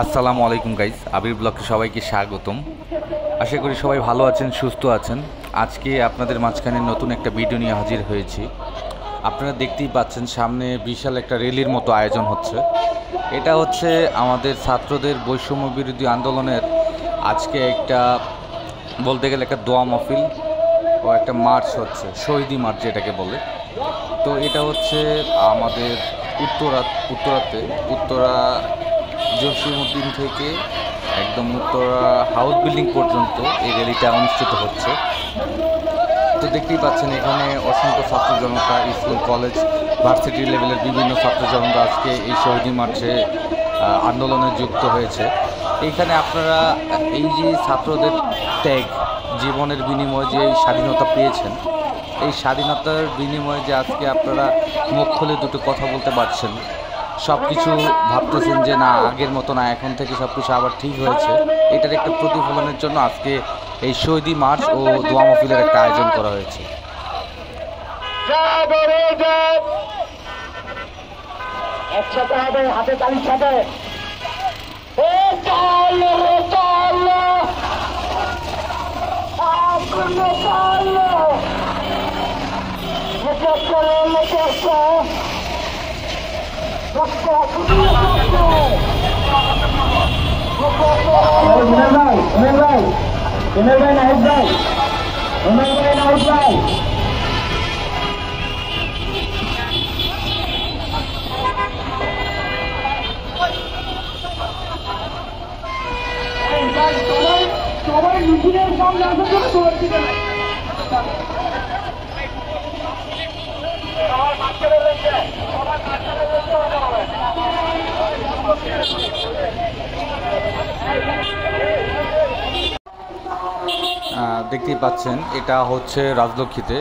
আসসালামু আলাইকুম গাইজ, আবির ব্লগকে সবাইকে স্বাগতম। আশা করি সবাই ভালো আছেন, সুস্থ আছেন। আজকে আপনাদের মাঝখানে নতুন একটা ভিডিও নিয়ে হাজির হয়েছি। আপনারা দেখতেই পাচ্ছেন সামনে বিশাল একটা র্যালির মতো আয়োজন হচ্ছে। এটা হচ্ছে আমাদের ছাত্রদের বৈষম্য বিরোধী আন্দোলনের আজকে একটা বলতে গেলে একটা দোয়া মাহফিল ও একটা মার্চ হচ্ছে, শহীদি মার্চ যেটাকে বলে। তো এটা হচ্ছে আমাদের উত্তরা জসিমউদ্দিন থেকে একদম উত্তরা হাউস বিল্ডিং পর্যন্ত এই র্যালিটা অনুষ্ঠিত হচ্ছে। তো দেখতেই পাচ্ছেন এখানে অসংখ্য ছাত্র জনতা, স্কুল, কলেজ, ভার্সিটি লেভেলের বিভিন্ন ছাত্র জনতা আজকে এই শহীদি মার্চে আন্দোলনে যুক্ত হয়েছে। এইখানে আপনারা এই যে ছাত্রদের ত্যাগ, জীবনের বিনিময়ে যে স্বাধীনতা পেয়েছেন, এই স্বাধীনতার বিনিময়ে যে আজকে আপনারা মুখ খুলে দুটো কথা বলতে পারছেন, সব কিছু ভাবতেছেন যে না আগের মতো না, এখন থেকে সব কিছু আবার ঠিক হয়েছে, এটার একটা প্রতিফলনের জন্য আজকে এই শহীদি মার্চ ও দোয়া মাহফিলের একটা আয়োজন করা হয়েছে। একসাথে হবে, হাতে তালির সাথে সবাই মিছিলের সামনে আসার জন্য সবাই দিতে দেখতেই পাচ্ছেন এটা হচ্ছে রাজলক্ষ্মীতে।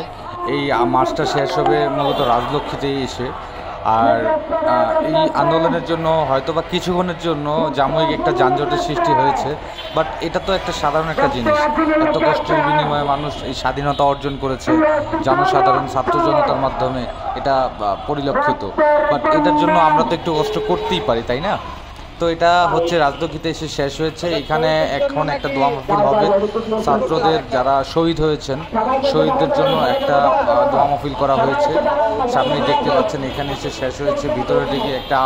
এই মার্চটা শেষ হবে মূলত রাজলক্ষ্মীতেই এসে। আর এই আন্দোলনের জন্য হয়তোবা কিছুক্ষণের জন্য সাময়িক একটা যানজটের সৃষ্টি হয়েছে, বাট এটা তো একটা সাধারণ একটা জিনিস। এত কষ্টের বিনিময়ে মানুষ এই স্বাধীনতা অর্জন করেছে, জনসাধারণ ছাত্র জনতার মাধ্যমে এটা পরিলক্ষিত। বাট এটার জন্য আমরা তো একটু কষ্ট করতেই পারি, তাই না? তো এটা হচ্ছে রাজলক্ষ্মীতে এসে শেষ হয়েছে। এখানে এখন একটা দোয়া মাহফিল হবে। ছাত্রদের যারা শহীদ হয়েছেন, শহীদদের জন্য একটা দোয়া মাহফিল করা হয়েছে। সামনে দেখতে পাচ্ছেন এখানে এসে শেষ হয়েছে। ভিতরের দিকে একটা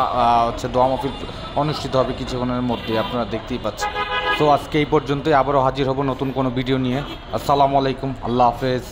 হচ্ছে দোয়া মাহফিল অনুষ্ঠিত হবে কিছুক্ষণের মধ্যে, আপনারা দেখতেই পাচ্ছেন। তো আজকে এই পর্যন্তই, আবারও হাজির হব নতুন কোনো ভিডিও নিয়ে। আসসালামু আলাইকুম, আল্লাহ হাফেজ।